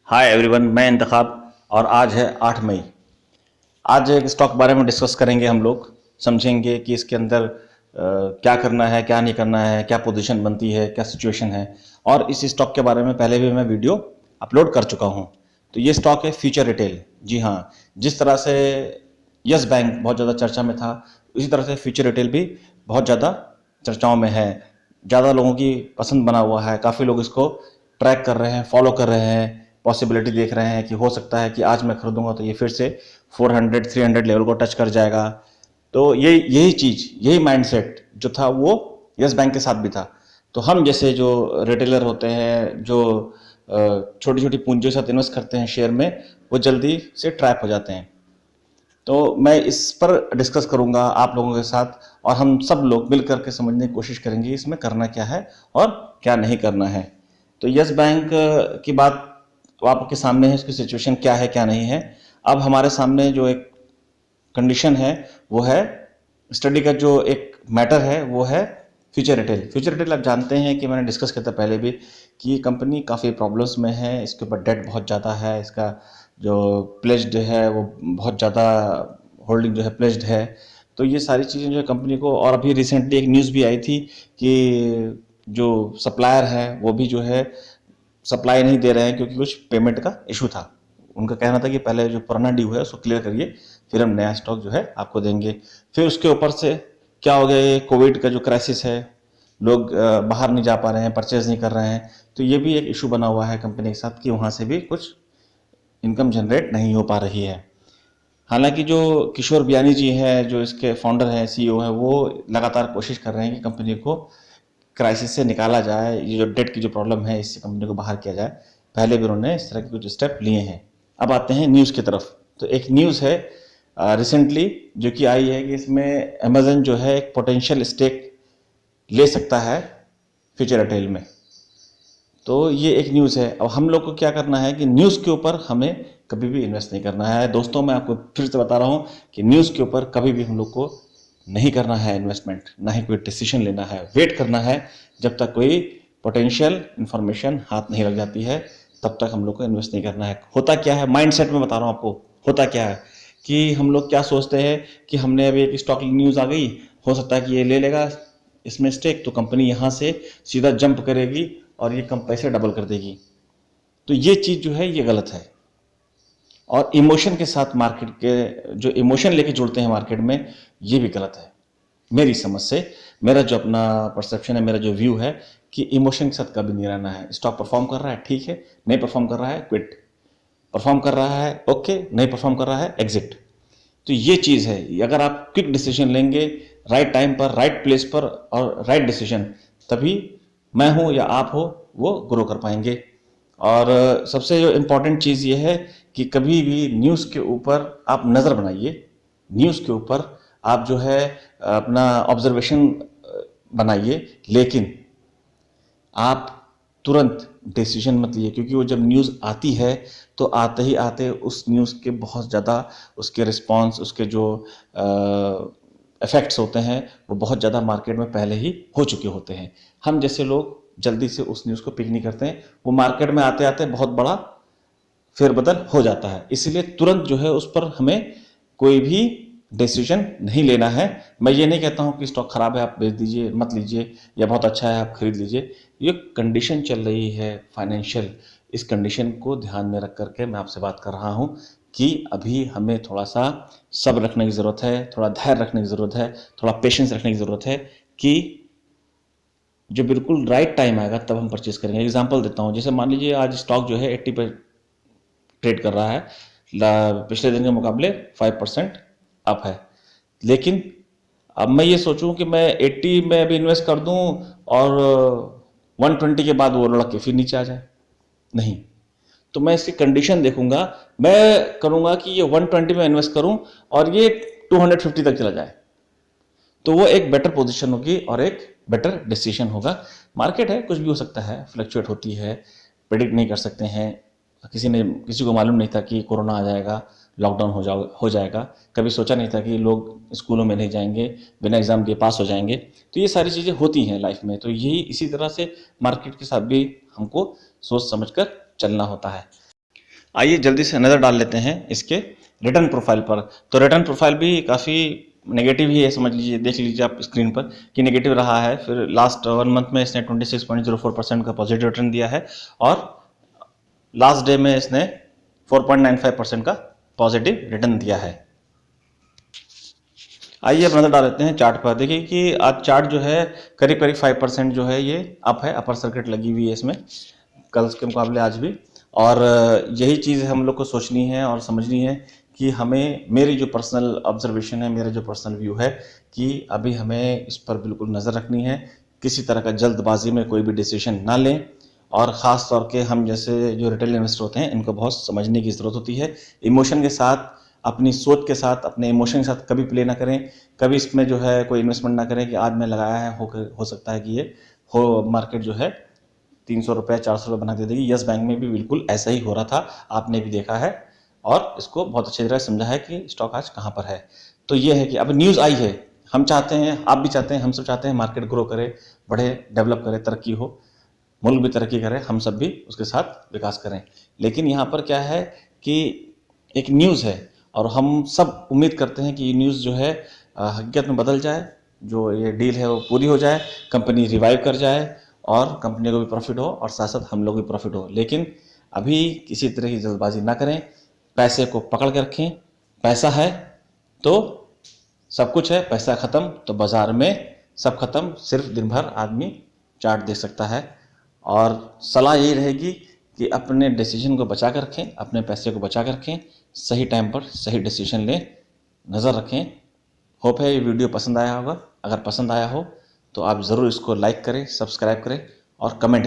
Hi everyone, मैं इंतखाब और आज है 8 मई। आज एक स्टॉक बारे में डिस्कस करेंगे। हम लोग समझेंगे कि इसके अंदर क्या करना है, क्या नहीं करना है, क्या पोजीशन बनती है, क्या सिचुएशन है। और इस स्टॉक के बारे में पहले भी मैं वीडियो अपलोड कर चुका हूं। तो ये स्टॉक है फ्यूचर रिटेल। जी हाँ, जिस तरह से यस बैंक बहुत ज़्यादा चर्चा में था, उसी तरह से फ्यूचर रिटेल भी बहुत ज़्यादा चर्चाओं में है। ज़्यादा लोगों की पसंद बना हुआ है, काफ़ी लोग इसको ट्रैक कर रहे हैं, फॉलो कर रहे हैं, पॉसिबिलिटी देख रहे हैं कि हो सकता है कि आज मैं खरीदूंगा तो ये फिर से 400-300 लेवल को टच कर जाएगा। तो यही चीज़, यही माइंडसेट जो था वो यस बैंक के साथ भी था। तो हम जैसे जो रिटेलर होते हैं, जो छोटी छोटी पूंजियों के साथ इन्वेस्ट करते हैं शेयर में, वो जल्दी से ट्रैप हो जाते हैं। तो मैं इस पर डिस्कस करूंगा आप लोगों के साथ, और हम सब लोग मिल करके समझने की कोशिश करेंगे इसमें करना क्या है और क्या नहीं करना है। तो यस बैंक की बात तो आपके सामने है, इसकी सिचुएशन क्या है क्या नहीं है। अब हमारे सामने जो एक कंडीशन है वो है, स्टडी का जो एक मैटर है वो है फ्यूचर रिटेल। फ्यूचर रिटेल आप जानते हैं कि मैंने डिस्कस किया था पहले भी कि कंपनी काफ़ी प्रॉब्लम्स में है, इसके ऊपर डेट बहुत ज़्यादा है, इसका जो प्लेज्ड है वो बहुत ज़्यादा, होल्डिंग जो है प्लेज्ड है। तो ये सारी चीज़ें जो है कंपनी को, और अभी रिसेंटली एक न्यूज़ भी आई थी कि जो सप्लायर है वो भी जो है सप्लाई नहीं दे रहे हैं क्योंकि कुछ पेमेंट का इशू था। उनका कहना था कि पहले जो पुराना ड्यू है उसको क्लियर करिए, फिर हम नया स्टॉक जो है आपको देंगे। फिर उसके ऊपर से क्या हो गया, ये कोविड का जो क्राइसिस है, लोग बाहर नहीं जा पा रहे हैं, परचेज नहीं कर रहे हैं। तो ये भी एक इशू बना हुआ है कंपनी के साथ कि वहाँ से भी कुछ इनकम जनरेट नहीं हो पा रही है। हालांकि जो किशोर बियानी जी हैं, जो इसके फाउंडर हैं, सीईओ हैं, वो लगातार कोशिश कर रहे हैं कि कंपनी को क्राइसिस से निकाला जाए, ये जो डेट की जो प्रॉब्लम है इससे कंपनी को बाहर किया जाए। पहले भी उन्होंने इस तरह के कुछ स्टेप लिए हैं। अब आते हैं न्यूज़ की तरफ। तो एक न्यूज़ है रिसेंटली जो कि आई है कि इसमें अमेजन जो है एक पोटेंशियल स्टेक ले सकता है फ्यूचर रिटेल में। तो ये एक न्यूज़ है। अब हम लोग को क्या करना है कि न्यूज़ के ऊपर हमें कभी भी इन्वेस्ट नहीं करना है। दोस्तों, मैं आपको फिर से बता रहा हूँ कि न्यूज़ के ऊपर कभी भी हम लोग को नहीं करना है इन्वेस्टमेंट, ना ही कोई डिसीजन लेना है। वेट करना है जब तक कोई पोटेंशियल इन्फॉर्मेशन हाथ नहीं लग जाती है, तब तक हम लोग को इन्वेस्ट नहीं करना है। होता क्या है, माइंडसेट में बता रहा हूँ आपको, होता क्या है कि हम लोग क्या सोचते हैं कि हमने अभी एक स्टॉक न्यूज़ आ गई, हो सकता है कि ये ले लेगा इसमें स्टेक, तो कंपनी यहाँ से सीधा जंप करेगी और ये कम पैसे डबल कर देगी। तो ये चीज़ जो है ये गलत है। और इमोशन के साथ मार्केट के जो इमोशन लेके जुड़ते हैं मार्केट में, ये भी गलत है मेरी समझ से। मेरा जो अपना परसेप्शन है, मेरा जो व्यू है कि इमोशन के साथ कभी नहीं रहना है। स्टॉक परफॉर्म कर रहा है, ठीक है, नहीं परफॉर्म कर रहा है, क्विट। परफॉर्म कर रहा है, ओके, नहीं परफॉर्म कर रहा है, एग्जिट। तो ये चीज़ है, अगर आप क्विक डिसीजन लेंगे राइट टाइम पर, राइट प्लेस पर और राइट डिसीजन, तभी मैं हूँ या आप हो वो ग्रो कर पाएंगे। और सबसे जो इम्पोर्टेंट चीज़ ये है कि कभी भी न्यूज़ के ऊपर आप नज़र बनाइए, न्यूज़ के ऊपर आप जो है अपना ऑब्जर्वेशन बनाइए, लेकिन आप तुरंत डिसीजन मत लिए, क्योंकि वो जब न्यूज़ आती है तो आते ही आते उस न्यूज़ के बहुत ज़्यादा उसके रिस्पॉन्स, उसके जो इफ़ेक्ट्स होते हैं वो बहुत ज़्यादा मार्केट में पहले ही हो चुके होते हैं। हम जैसे लोग जल्दी से उस न्यूज़ को पिक नहीं करते हैं, वो मार्केट में आते आते बहुत बड़ा फेरबदल हो जाता है। इसलिए तुरंत जो है उस पर हमें कोई भी डिसीजन नहीं लेना है। मैं ये नहीं कहता हूँ कि स्टॉक खराब है आप बेच दीजिए, मत लीजिए, या बहुत अच्छा है आप खरीद लीजिए। ये कंडीशन चल रही है फाइनेंशियल, इस कंडीशन को ध्यान में रख करके मैं आपसे बात कर रहा हूँ कि अभी हमें थोड़ा सा सब्र रखने की ज़रूरत है, थोड़ा धैर्य रखने की ज़रूरत है, थोड़ा पेशेंस रखने की ज़रूरत है कि जो बिल्कुल राइट टाइम आएगा तब हम परचेज करेंगे। एग्जांपल देता हूँ, जैसे मान लीजिए आज स्टॉक जो है 80 पर ट्रेड कर रहा है, पिछले दिन के मुकाबले 5% अप है। लेकिन अब मैं ये सोचूं कि मैं 80 में अभी इन्वेस्ट कर दूं और 120 के बाद वो लड़क के फिर नीचे आ जाए, नहीं। तो मैं इसकी कंडीशन देखूंगा, मैं करूंगा कि ये 120 में इन्वेस्ट करूं और ये 250 तक चला जाए, तो वो एक बेटर पोजीशन होगी और एक बेटर डिसीजन होगा। मार्केट है, कुछ भी हो सकता है, फ्लक्चुएट होती है, प्रेडिक्ट नहीं कर सकते हैं। किसी को मालूम नहीं था कि कोरोना आ जाएगा, लॉकडाउन हो जाएगा। कभी सोचा नहीं था कि लोग स्कूलों में नहीं जाएंगे, बिना एग्ज़ाम दिए पास हो जाएंगे। तो ये सारी चीज़ें होती हैं लाइफ में। तो यही इसी तरह से मार्केट के साथ भी हमको सोच समझ कर चलना होता है। आइए जल्दी से नज़र डाल लेते हैं इसके रिटर्न प्रोफाइल पर। तो रिटर्न प्रोफाइल भी काफ़ी नेगेटिव ही है, समझ लीजिए, देख लीजिए आप स्क्रीन पर कि नेगेटिव रहा है। फिर लास्ट 1 मंथ में इसने 26.04% का पॉजिटिव रिटर्न दिया है और लास्ट डे में इसने 4.95% का पॉजिटिव रिटर्न दिया है। आइए अब नज़र डाल लेते हैं चार्ट पर। देखिए कि आज चार्ट जो है करीब करीब 5% जो है ये अप है, अपर सर्किट लगी हुई है इसमें कल के मुकाबले आज भी। और यही चीज़ हम लोग को सोचनी है और समझनी है कि हमें, मेरी जो पर्सनल ऑब्जर्वेशन है, मेरा जो पर्सनल व्यू है कि अभी हमें इस पर बिल्कुल नज़र रखनी है, किसी तरह का जल्दबाजी में कोई भी डिसीजन ना लें। और ख़ास तौर के हम जैसे जो रिटेल इन्वेस्टर होते हैं इनको बहुत समझने की ज़रूरत होती है। इमोशन के साथ, अपनी सोच के साथ, अपने इमोशन के साथ कभी प्ले ना करें, कभी इसमें जो है कोई इन्वेस्टमेंट ना करें कि आज मैं लगाया है, हो सकता है कि ये मार्केट जो है 300 रुपये 400 रुपये बना दे देगी। यस बैंक में भी बिल्कुल ऐसा ही हो रहा था, आपने भी देखा है और इसको बहुत अच्छी तरह समझा है कि स्टॉक आज कहाँ पर है। तो ये है कि अब न्यूज़ आई है, हम चाहते हैं, आप भी चाहते हैं, हम सब चाहते हैं मार्केट ग्रो करे, बढ़े, डेवलप करे, तरक्की हो, मुल्क भी तरक्की करे, हम सब भी उसके साथ विकास करें। लेकिन यहाँ पर क्या है कि एक न्यूज़ है और हम सब उम्मीद करते हैं कि ये न्यूज़ जो है हकीकत में बदल जाए, जो ये डील है वो पूरी हो जाए, कंपनी रिवाइव कर जाए और कंपनी को भी प्रॉफिट हो और साथ साथ हम लोग भी प्रॉफिट हो। लेकिन अभी किसी तरह की जल्दबाजी ना करें, पैसे को पकड़ के रखें। पैसा है तो सब कुछ है, पैसा ख़त्म तो बाज़ार में सब खत्म। सिर्फ दिन भर आदमी चार्ट देख सकता है। और सलाह यही रहेगी कि अपने डिसीजन को बचा कर रखें, अपने पैसे को बचा कर रखें, सही टाइम पर सही डिसीजन लें, नज़र रखें। होप है ये वीडियो पसंद आया होगा। अगर पसंद आया हो तो आप ज़रूर इसको लाइक करें, सब्सक्राइब करें और कमेंट करें।